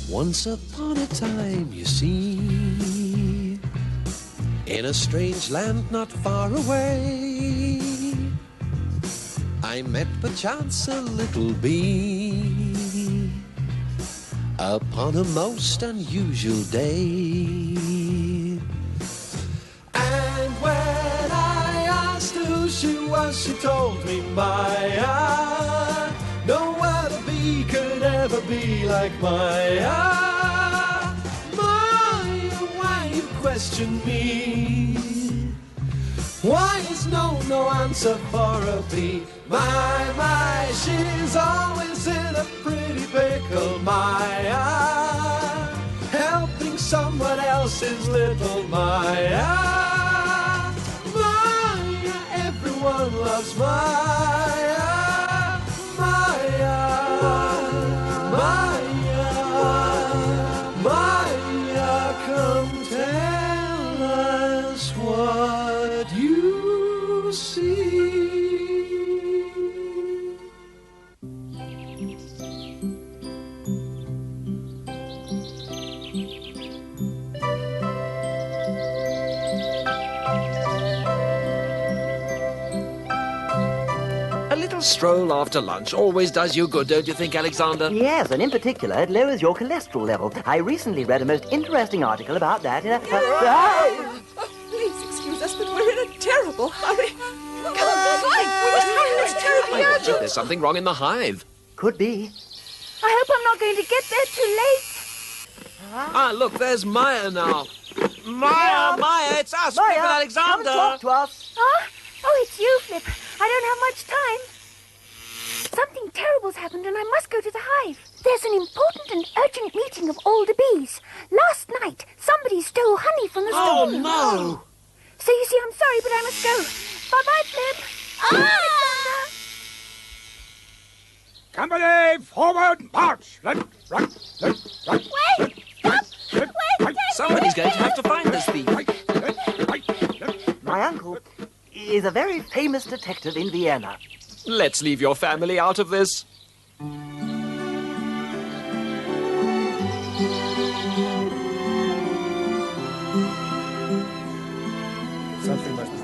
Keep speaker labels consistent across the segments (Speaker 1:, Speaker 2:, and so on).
Speaker 1: Once upon a time, you see, in a strange land not far away, I met perchance a little bee upon a most unusual day. And when I asked who she was, she told me, Maya, no other bee could ever be like Maya. Maya, why you question me? Why is no answer for a bee? My, she's always in a pretty pickle, Maya, helping someone else's little Maya. Maya, everyone loves Maya. Maya, Maya, Maya, come tell us what you see.
Speaker 2: A little stroll after lunch always does you good, don't you think, Alexander?
Speaker 3: Yes, and in particular, it lowers your cholesterol level. I recently read a most interesting article about that in a...
Speaker 4: Please excuse us, but we're in a terrible hurry. Come on, we must hurry. It's terribly
Speaker 2: I wonder if
Speaker 4: urgent.
Speaker 2: there's something wrong in the hive.
Speaker 3: Could be.
Speaker 5: I hope I'm not going to get there too late.
Speaker 2: Ah, look, there's Maya now. Maya, it's us, Flip and Alexander.
Speaker 3: Come and talk to us.
Speaker 5: Huh? Oh, it's you, Flip. I don't have much time. Something terrible's happened and I must go to the hive. There's an important and urgent meeting of all the bees. Last night, somebody stole honey from the
Speaker 2: Oh,
Speaker 5: storeroom.
Speaker 2: no.
Speaker 5: So you see, I'm sorry, but I must go. Bye-bye, Flip. Alexander.
Speaker 6: Company, forward, march! Right.
Speaker 5: Wait! Stop! Wait!
Speaker 2: Somebody's going to have to find this thief.
Speaker 3: My uncle is a very famous detective in Vienna.
Speaker 2: Let's leave your family out of this.
Speaker 6: Something must be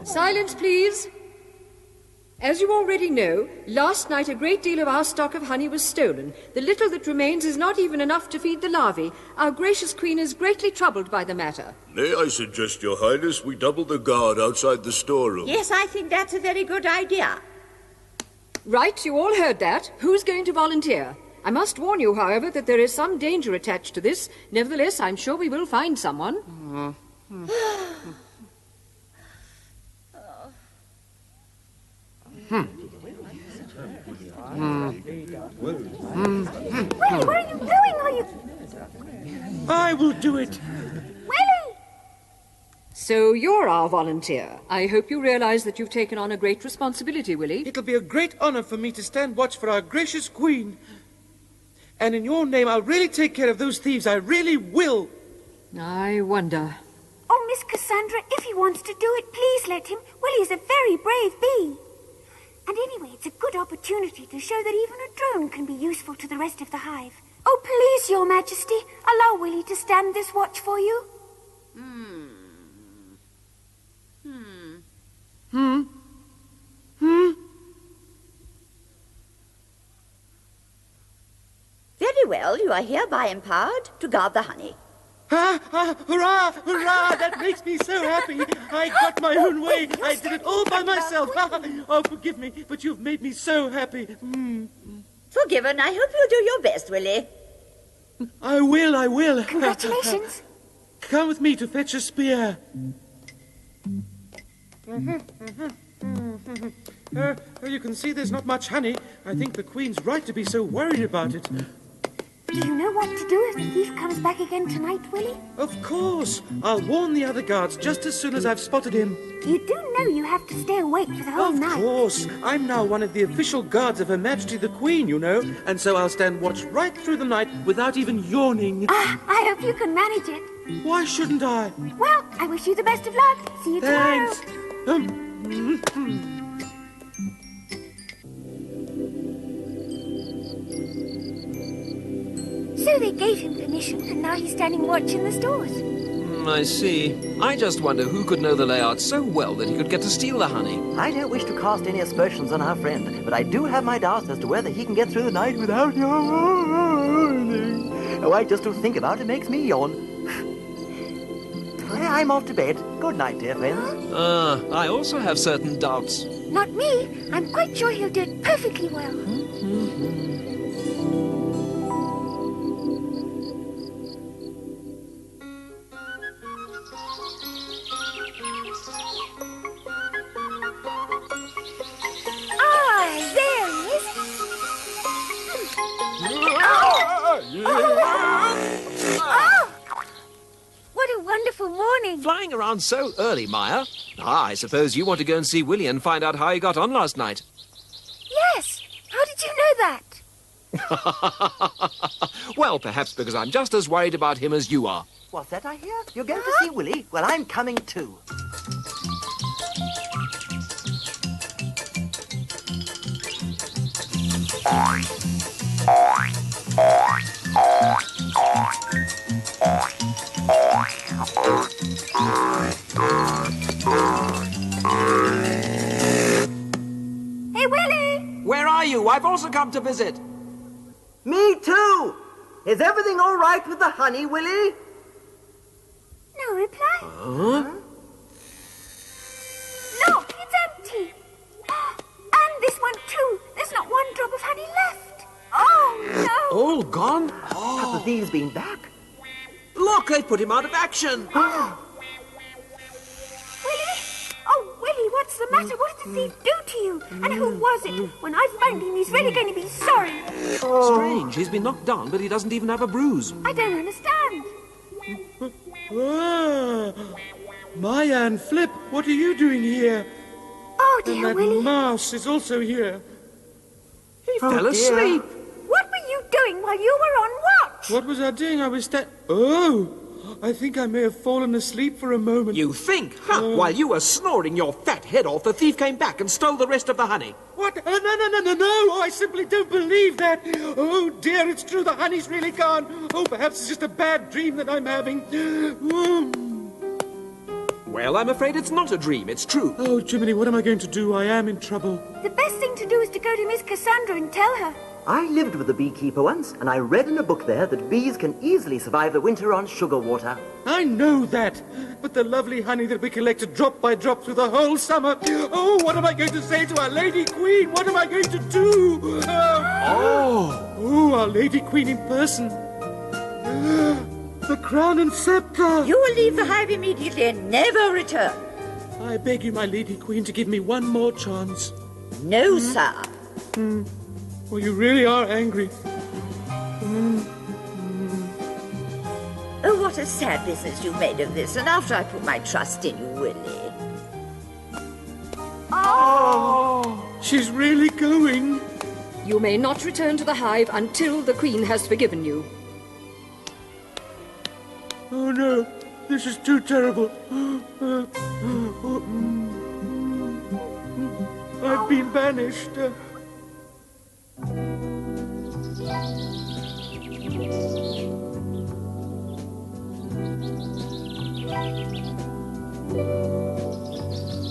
Speaker 7: Silence, please. As you already know, last night a great deal of our stock of honey was stolen. The little that remains is not even enough to feed the larvae. Our gracious queen is greatly troubled by the matter.
Speaker 8: May I suggest, Your Highness, we double the guard outside the storeroom?
Speaker 4: Yes, I think that's a very good idea.
Speaker 7: Right, you all heard that. Who's going to volunteer? I must warn you, however, that there is some danger attached to this. Nevertheless, I'm sure we will find someone.
Speaker 5: Willie, where are you going? Are you...
Speaker 6: I will do it.
Speaker 5: Willie!
Speaker 7: So you're our volunteer. I hope you realize that you've taken on a great responsibility, Willie.
Speaker 6: It'll be a great honor for me to stand watch for our gracious queen. And in your name, I'll really take care of those thieves. I really will.
Speaker 7: I wonder.
Speaker 5: Oh, Miss Cassandra, if he wants to do it, please let him. Willie's a very brave bee. And anyway, it's a good opportunity to show that even a drone can be useful to the rest of the hive. Oh, please, Your Majesty, allow Willie to stand this watch for you.
Speaker 4: Very well, you are hereby empowered to guard the honey.
Speaker 6: Hurrah, hurrah, that makes me so happy. I got my own way. I did it all by myself. Oh, forgive me, but you've made me so happy.
Speaker 4: Forgiven. I hope you'll do your best, Willie.
Speaker 6: I will.
Speaker 5: Congratulations.
Speaker 6: Come with me to fetch a spear. You can see there's not much honey. I think the Queen's right to be so worried about it.
Speaker 5: Do you know what to do if the thief comes back again tonight, Willie?
Speaker 6: Of course. I'll warn the other guards just as soon as I've spotted him.
Speaker 5: You do know you have to stay awake for the whole night.
Speaker 6: Of course. I'm now one of the official guards of Her Majesty the Queen, you know. And so I'll stand watch right through the night without even yawning.
Speaker 5: I hope you can manage it.
Speaker 6: Why shouldn't I?
Speaker 5: Well, I wish you the best of luck. See you tomorrow.
Speaker 6: Thanks.
Speaker 5: So they gave him permission, and now he's standing watch in the stores.
Speaker 2: I see. I just wonder who could know the layout so well that he could get to steal the honey.
Speaker 3: I don't wish to cast any aspersions on our friend, but I do have my doubts as to whether he can get through the night without yawning. Oh, just to think about it makes me yawn. I'm off to bed. Good night, dear friends.
Speaker 2: I also have certain doubts.
Speaker 5: Not me. I'm quite sure he'll do it perfectly well. There he is. Oh! What a wonderful morning.
Speaker 2: Flying around so early, Maya. I suppose you want to go and see Willie and find out how he got on last night.
Speaker 5: Yes. How did you know that?
Speaker 2: Well, perhaps because I'm just as worried about him as you are.
Speaker 3: What's that I hear? You're going to see Willie? Well, I'm coming too.
Speaker 5: Hey, Willie!
Speaker 2: Where are you? I've also come to visit.
Speaker 3: Me too! Is everything all right with the honey, Willie?
Speaker 5: No reply.
Speaker 2: Huh?
Speaker 5: Look, it's empty. And this one too. There's not one drop of honey left. Oh, no.
Speaker 2: All gone?
Speaker 3: Have the thieves been back?
Speaker 2: Look, they put him out of action.
Speaker 5: Willie? Oh, Willie, what's the matter? What did the thief do to you? And who was it? When I find him, he's really going to be sorry.
Speaker 2: Strange. He's been knocked down, but he doesn't even have a bruise.
Speaker 5: I don't understand.
Speaker 6: Maya and Flip, what are you doing here?
Speaker 5: Oh,
Speaker 6: And
Speaker 5: dear
Speaker 6: that
Speaker 5: Willie.
Speaker 6: mouse is also here.
Speaker 2: He fell asleep.
Speaker 5: What were you doing while you were on watch?
Speaker 6: What was I doing? I was Oh, I think I may have fallen asleep for a moment.
Speaker 2: You think? While you were snoring your fat head off, the thief came back and stole the rest of the honey.
Speaker 6: What? No! I simply don't believe that. Oh, dear, it's true. The honey's really gone. Oh, perhaps it's just a bad dream that I'm having.
Speaker 2: Well, I'm afraid it's not a dream. It's true.
Speaker 6: Oh, Jiminy, what am I going to do? I am in trouble.
Speaker 5: The best thing to do is to go to Miss Cassandra and tell her.
Speaker 3: I lived with a beekeeper once, and I read in a book there that bees can easily survive the winter on sugar water.
Speaker 6: I know that. But the lovely honey that we collected drop by drop through the whole summer. Oh, what am I going to say to our Lady Queen? What am I going to do? Oh, our Lady Queen in person. The crown and scepter.
Speaker 9: You will leave the hive immediately and never return.
Speaker 6: I beg you, my Lady Queen, to give me one more chance.
Speaker 9: No, sir.
Speaker 6: Well, you really are angry.
Speaker 9: Oh, what a sad business you made of this, and after I put my trust in you, Willie.
Speaker 6: She's really going.
Speaker 7: You may not return to the hive until the Queen has forgiven you.
Speaker 6: Oh, no. This is too terrible. I've been banished.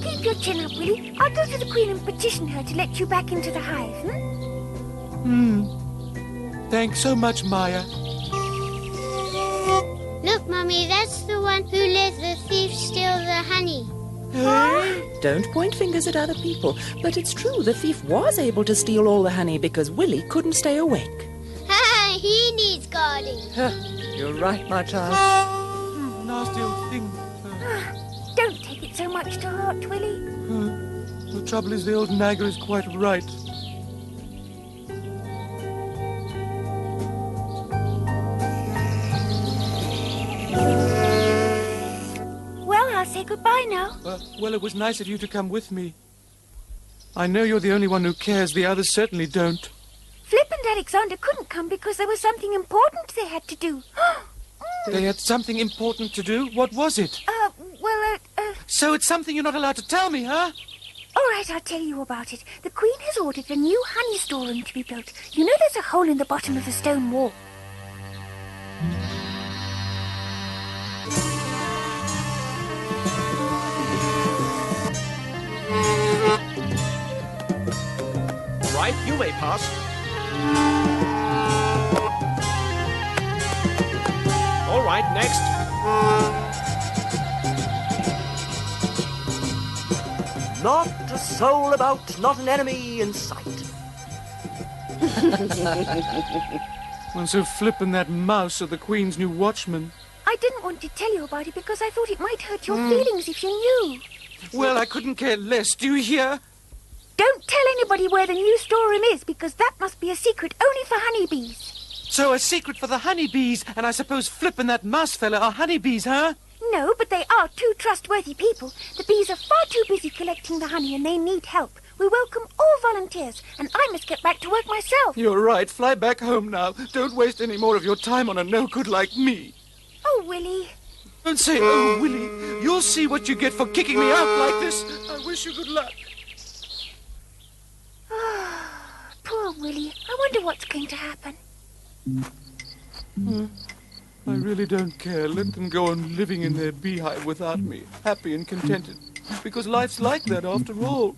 Speaker 5: Keep your chin up, Willie. I'll go to the Queen and petition her to let you back into the hive,
Speaker 6: Thanks so much, Maya.
Speaker 10: Look, Mummy, that's the one who let the thief steal the honey.
Speaker 11: Don't point fingers at other people, but it's true the thief was able to steal all the honey because Willie couldn't stay awake.
Speaker 10: He needs guarding.
Speaker 11: You're right, my child.
Speaker 6: Nasty old thing.
Speaker 5: Don't take it so much to heart, Willie.
Speaker 6: The trouble is the old nagger is quite right.
Speaker 5: Well, I'll say goodbye now.
Speaker 6: Well, it was nice of you to come with me. I know you're the only one who cares. The others certainly don't.
Speaker 5: Flip and Alexander couldn't come because there was something important they had to do.
Speaker 6: They had something important to do? What was it?
Speaker 5: Well,
Speaker 6: So it's something you're not allowed to tell me, huh?
Speaker 5: All right, I'll tell you about it. The Queen has ordered a new honey storeroom to be built. You know there's a hole in the bottom of the stone wall.
Speaker 2: Right, you may pass. All right, next.
Speaker 3: Not a soul about, not an enemy in sight.
Speaker 6: I'm so flippin' that mouse of the Queen's new watchman.
Speaker 5: I didn't want to tell you about it because I thought it might hurt your feelings if you knew.
Speaker 6: Well, I couldn't care less. Do you hear?
Speaker 5: Don't tell anybody where the new storeroom is because that must be a secret only for honeybees.
Speaker 6: So a secret for the honeybees, and I suppose flippin' that mouse fella are honeybees, huh?
Speaker 5: No, but they are two trustworthy people. The bees are far too busy collecting the honey and they need help. We welcome all volunteers, and I must get back to work myself.
Speaker 6: You're right. Fly back home now. Don't waste any more of your time on a no-good like me.
Speaker 5: Oh, Willie.
Speaker 6: Don't say, oh, Willie. You'll see what you get for kicking me out like this. I wish you good luck.
Speaker 5: Poor Willie. I wonder what's going to happen.
Speaker 6: I really don't care. Let them go on living in their beehive without me, happy and contented. Because life's like that after all.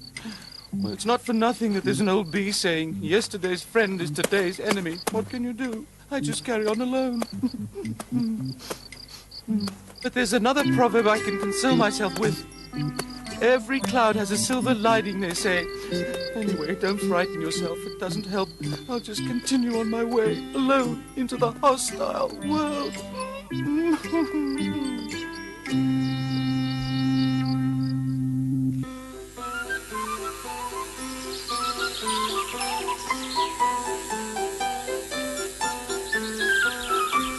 Speaker 6: Well, it's not for nothing that there's an old bee saying, yesterday's friend is today's enemy. What can you do? I just carry on alone. But there's another proverb I can console myself with. Every cloud has a silver lining, they say. Anyway, don't frighten yourself. It doesn't help. I'll just continue on my way, alone, into the hostile world.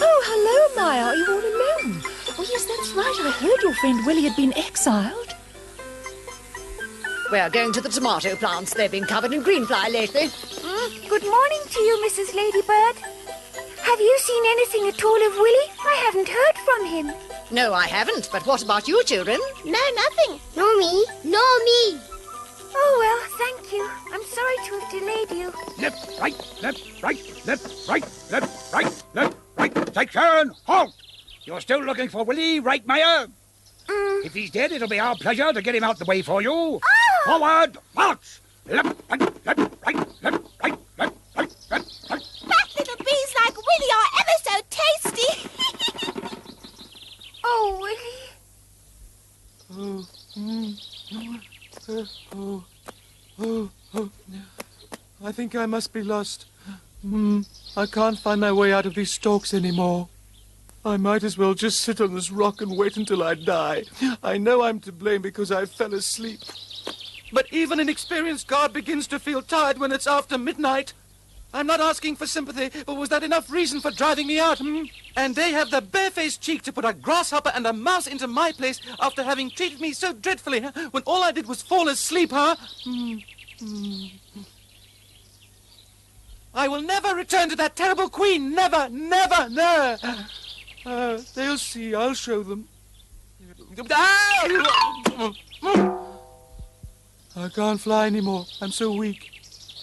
Speaker 11: Oh, hello, Maya. Are you all alone? Oh, yes, that's right. I heard your friend Willie had been exiled.
Speaker 7: We're going to the tomato plants. They've been covered in greenfly lately.
Speaker 5: Good morning to you, Mrs. Ladybird. Have you seen anything at all of Willie? I haven't heard from him.
Speaker 7: No, I haven't. But what about you children?
Speaker 10: No, nothing. Nor me. Nor me.
Speaker 5: Oh, well, thank you. I'm sorry to have delayed you.
Speaker 12: Left, right, left, right, left, right, left, right, left, right. Section, halt! You're still looking for Willie, right, Maya? If he's dead, it'll be our pleasure to get him out the way for you.
Speaker 5: Oh!
Speaker 12: Forward, march! Left, right, left, right, left, right, left, right, left, right.
Speaker 4: Fat little bees like Willie are ever so tasty.
Speaker 5: Oh, Willie.
Speaker 6: I think I must be lost. I can't find my way out of these stalks anymore. I might as well just sit on this rock and wait until I die. I know I'm to blame because I fell asleep. But even an experienced guard begins to feel tired when it's after midnight. I'm not asking for sympathy, but was that enough reason for driving me out, And they have the barefaced cheek to put a grasshopper and a mouse into my place after having treated me so dreadfully, when all I did was fall asleep, I will never return to that terrible queen. Never, never, no. They'll see. I'll show them. I can't fly anymore. I'm so weak.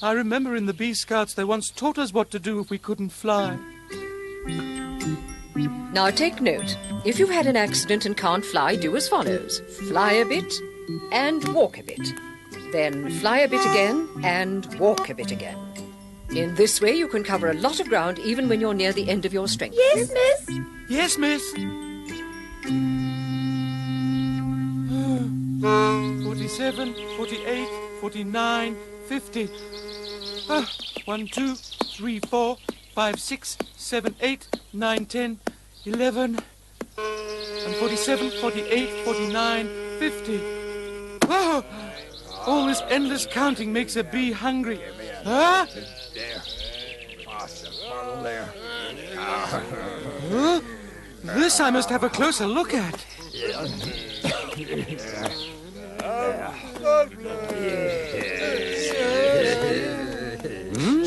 Speaker 6: I remember in the Bee Scouts they once taught us what to do if we couldn't fly.
Speaker 7: Now take note. If you've had an accident and can't fly, do as follows. Fly a bit and walk a bit. Then fly a bit again and walk a bit again. In this way you can cover a lot of ground even when you're near the end of your strength.
Speaker 4: Yes, miss.
Speaker 6: Yes, miss. 47, 48, 49, 50. 1, 2, 3, 4, 5, 6, 7, 8, 9, 10, 11. And 47, 48, 49, 50. Oh, all this endless counting makes a bee hungry. Huh?
Speaker 12: There. Pass the bottle there.
Speaker 6: Huh? This I must have a closer look at.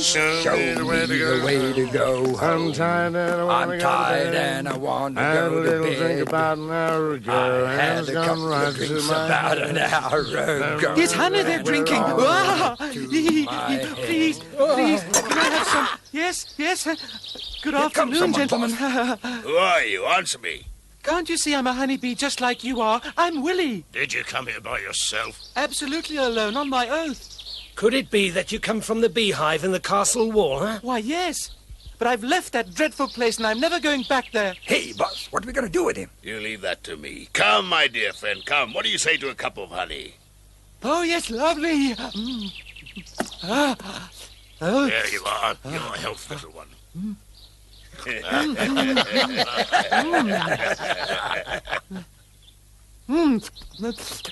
Speaker 12: Show me the way to go.
Speaker 1: I'm tired and I want to go to bed.
Speaker 12: and I want to
Speaker 1: I had a
Speaker 12: go to
Speaker 1: little
Speaker 12: bed.
Speaker 1: drink about an hour ago.
Speaker 12: I had
Speaker 1: It's
Speaker 12: a
Speaker 1: gone
Speaker 12: couple
Speaker 1: right
Speaker 12: of
Speaker 1: to
Speaker 12: drinks
Speaker 1: my
Speaker 12: about
Speaker 1: head.
Speaker 12: an hour ago.
Speaker 6: It's honey they're drinking. Ah, please, can I have some? Yes. Good afternoon, gentlemen.
Speaker 8: Who are you? Answer me.
Speaker 6: Can't you see I'm a honeybee just like you are? I'm Willie.
Speaker 8: Did you come here by yourself?
Speaker 6: Absolutely alone, on my oath.
Speaker 2: Could it be that you come from the beehive in the castle wall, huh?
Speaker 6: Why, yes. But I've left that dreadful place and I'm never going back there.
Speaker 12: Hey, boss, what are we going to do with him?
Speaker 8: You leave that to me. Come, my dear friend, come. What do you say to a cup of honey?
Speaker 6: Oh, yes, lovely. Oh.
Speaker 8: There you are. Your health, little one.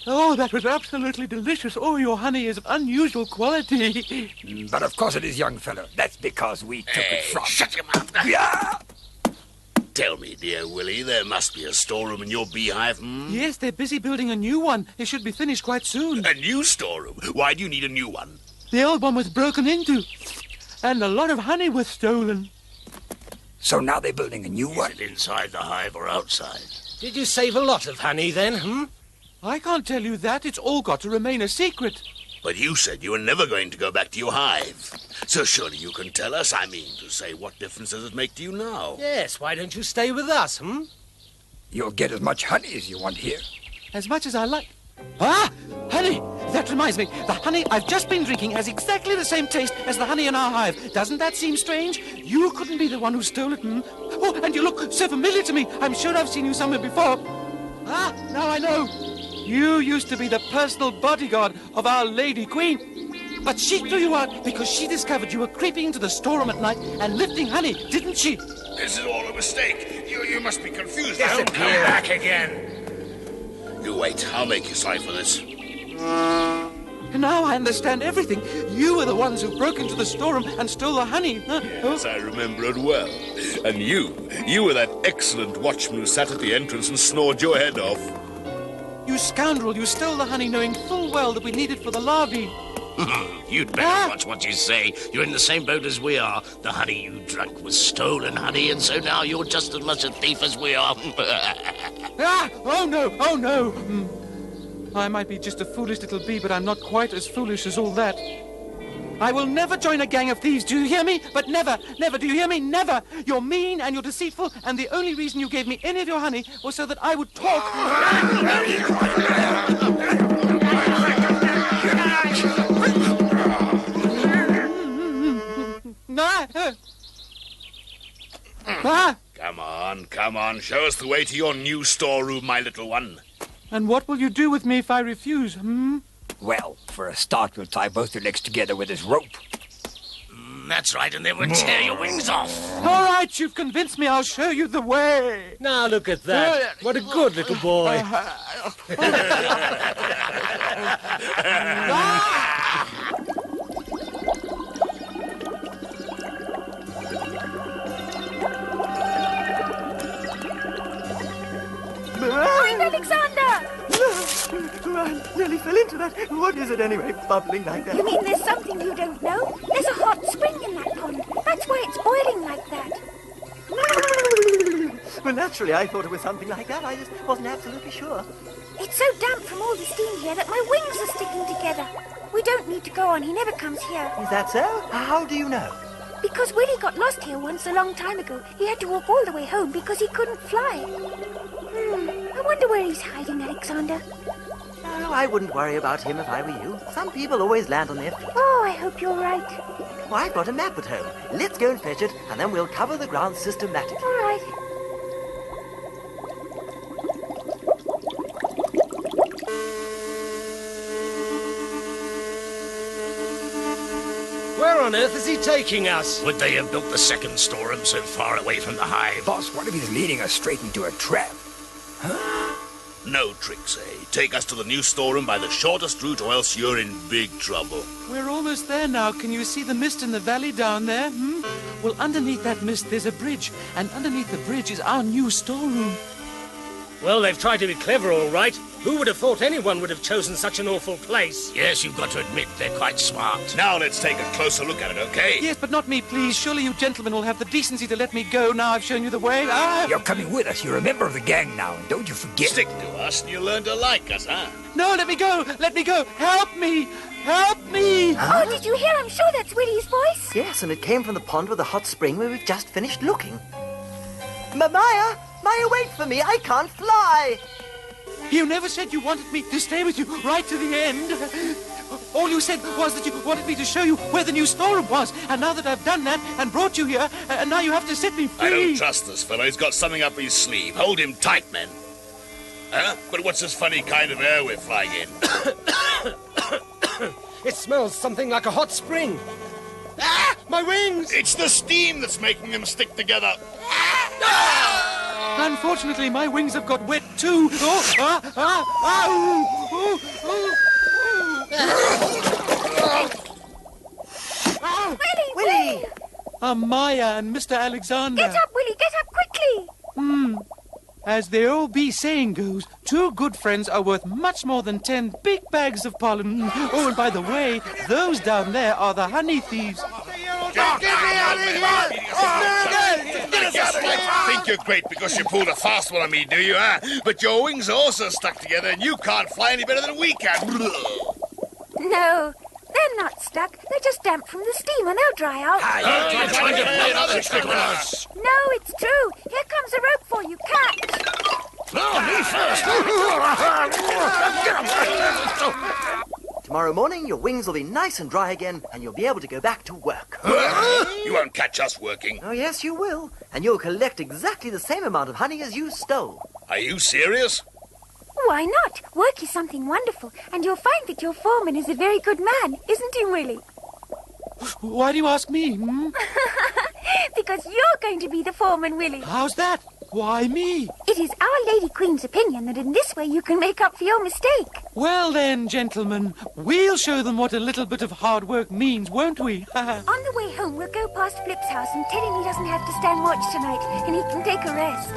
Speaker 6: Oh, that was absolutely delicious. Oh, your honey is of unusual quality.
Speaker 12: But of course it is, young fellow. That's because we took it from...
Speaker 8: Shut your mouth.
Speaker 12: Yeah!
Speaker 8: Tell me, dear Willie, there must be a storeroom in your beehive, hmm?
Speaker 6: Yes, they're busy building a new one. It should be finished quite soon.
Speaker 8: A new storeroom? Why do you need a new one?
Speaker 6: The old one was broken into, and a lot of honey was stolen.
Speaker 12: So now they're building a new one?
Speaker 8: Is it inside the hive or outside?
Speaker 2: Did you save a lot of honey then,
Speaker 6: I can't tell you that. It's all got to remain a secret.
Speaker 8: But you said you were never going to go back to your hive. So surely you can tell us. I mean to say, what difference does it make to you now?
Speaker 2: Yes, why don't you stay with us,
Speaker 12: You'll get as much honey as you want here.
Speaker 6: As much as I like. Ah! Honey! That reminds me. The honey I've just been drinking has exactly the same taste as the honey in our hive. Doesn't that seem strange? You couldn't be the one who stole it, Oh, and you look so familiar to me. I'm sure I've seen you somewhere before. Ah! Now I know. You used to be the personal bodyguard of our Lady Queen. But she threw you out because she discovered you were creeping into the storeroom at night and lifting honey, didn't she?
Speaker 8: This is all a mistake. You must be confused.
Speaker 12: Yes,
Speaker 8: Don't
Speaker 12: it
Speaker 8: come
Speaker 12: is.
Speaker 8: back again. You wait. I'll make you sign for this.
Speaker 6: Now I understand everything. You were the ones who broke into the storeroom and stole the honey.
Speaker 8: Yes, I remember it well. And you were that excellent watchman who sat at the entrance and snored your head off.
Speaker 6: You scoundrel, you stole the honey knowing full well that we need it for the larvae.
Speaker 8: You'd better watch what you say. You're in the same boat as we are. The honey you drank was stolen honey, and so now you're just as much a thief as we are.
Speaker 6: Oh no. I might be just a foolish little bee, but I'm not quite as foolish as all that. I will never join a gang of thieves, do you hear me? But never, do you hear me? Never! You're mean and you're deceitful, and the only reason you gave me any of your honey was so that I would talk.
Speaker 8: Come on, show us the way to your new storeroom, my little one.
Speaker 6: And what will you do with me if I refuse,
Speaker 12: Well, for a start, we'll tie both your legs together with this rope.
Speaker 8: That's right, and then we'll tear your wings off.
Speaker 6: All right, you've convinced me. I'll show you the way.
Speaker 2: Now look at that. What a good little boy.
Speaker 5: Find Alexander!
Speaker 3: I nearly fell into that. What is it anyway, bubbling like that?
Speaker 5: You mean there's something you don't know? There's a hot spring in that pond. That's why it's boiling like that.
Speaker 3: Well, naturally, I thought it was something like that. I just wasn't absolutely sure.
Speaker 5: It's so damp from all the steam here that my wings are sticking together. We don't need to go on. He never comes here.
Speaker 3: Is that so? How do you know?
Speaker 5: Because Willie got lost here once a long time ago. He had to walk all the way home because he couldn't fly. I wonder where he's hiding, Alexander.
Speaker 3: Oh, I wouldn't worry about him if I were you. Some people always land on their feet.
Speaker 5: Oh, I hope you're right.
Speaker 3: Well, I've got a map at home. Let's go and fetch it, and then we'll cover the ground systematically.
Speaker 5: All right.
Speaker 2: Where on earth is he taking us?
Speaker 8: Would they have built the second storeroom so far away from the hive?
Speaker 12: Boss, what if he's leading us straight into a trap?
Speaker 8: No tricks, eh? Take us to the new storeroom by the shortest route, or else you're in big trouble.
Speaker 6: We're almost there now. Can you see the mist in the valley down there? Well, underneath that mist, there's a bridge. And underneath the bridge is our new storeroom.
Speaker 2: Well, they've tried to be clever, all right.
Speaker 6: Who would have thought anyone would have chosen such an awful place?
Speaker 8: Yes, you've got to admit they're quite smart.
Speaker 13: Now let's take a closer look at it, okay?
Speaker 14: Yes, but not me, please. Surely you gentlemen will have the decency to let me go now I've shown you the way.
Speaker 12: You're coming with us. You're a member of the gang now, and don't you forget.
Speaker 13: Stick to us and you'll learn to like us, huh?
Speaker 14: No, let me go! Let me go! Help me! Help me!
Speaker 5: Oh, did you hear? I'm sure that's Willie's voice.
Speaker 3: Yes, and it came from the pond with the hot spring where we've just finished looking. Maya, wait for me. I can't fly.
Speaker 14: You never said you wanted me to stay with you right to the end. All you said was that you wanted me to show you where the new storeroom was. And now that I've done that and brought you here, and now you have to set me free.
Speaker 13: I don't trust this fellow. He's got something up his sleeve. Hold him tight, men. Huh? But what's this funny kind of air we're flying in?
Speaker 6: It smells something like a hot spring. Ah! My wings!
Speaker 13: It's the steam that's making them stick together.
Speaker 14: Unfortunately, my wings have got wet too.
Speaker 5: Willie!
Speaker 14: Maya and Mr. Alexander.
Speaker 5: Get up, Willie, get up quickly!
Speaker 14: As the old bee saying goes, 2 good friends are worth much more than 10 big bags of pollen. Oh, and by the way, those down there are the honey thieves.
Speaker 13: Get me out of here! Think you're great because you pulled a fast one on me, do you, huh? But your wings are also stuck together and you can't fly any better than we can.
Speaker 5: No, they're not stuck. They're just damp from the steam and they'll dry out.
Speaker 13: You're trying to play another trick on us.
Speaker 5: No, it's true. Here comes a rope for you. Catch.
Speaker 8: No, me first.
Speaker 3: Tomorrow morning, your wings will be nice and dry again, and you'll be able to go back to work.
Speaker 13: You won't catch us working.
Speaker 3: Oh, yes, you will. And you'll collect exactly the same amount of honey as you stole.
Speaker 13: Are you serious?
Speaker 5: Why not? Work is something wonderful, and you'll find that your foreman is a very good man, isn't he, Willie?
Speaker 14: Why do you ask me?
Speaker 5: Because you're going to be the foreman, Willie.
Speaker 14: How's that? Why me?
Speaker 5: It is our Lady Queen's opinion that in this way you can make up for your mistake.
Speaker 14: Well then, gentlemen, we'll show them what a little bit of hard work means, won't we?
Speaker 5: On the way home, we'll go past Flip's house and tell him he doesn't have to stand watch tonight, and he can take a rest.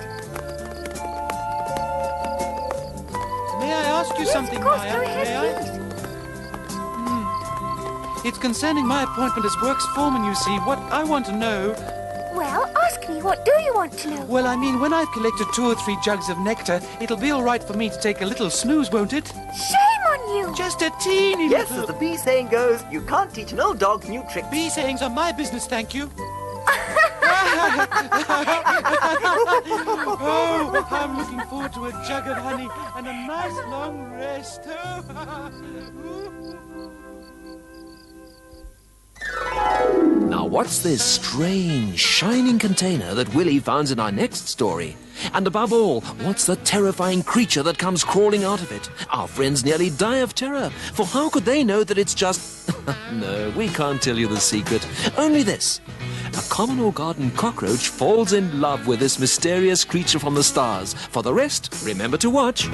Speaker 14: May I ask you something,
Speaker 5: of course,
Speaker 14: Maya?
Speaker 5: go ahead,
Speaker 14: May I? It's concerning my appointment as works foreman, you see. What I want to know...
Speaker 5: Well, ask me, what do you want to know?
Speaker 14: Well, I mean, when I've collected 2 or 3 jugs of nectar, it'll be all right for me to take a little snooze, won't it?
Speaker 5: Shame on you!
Speaker 14: Just a teeny
Speaker 3: Yes,
Speaker 14: little...
Speaker 3: as the bee saying goes, you can't teach an old dog new tricks.
Speaker 14: Bee sayings are my business, thank you. Oh, I'm looking forward to a jug of honey and a nice long rest.
Speaker 2: Now, what's this strange, shining container that Willie finds in our next story? And above all, what's the terrifying creature that comes crawling out of it? Our friends nearly die of terror, for how could they know that it's just... No, we can't tell you the secret. Only this. A common or garden cockroach falls in love with this mysterious creature from the stars. For the rest, remember to watch.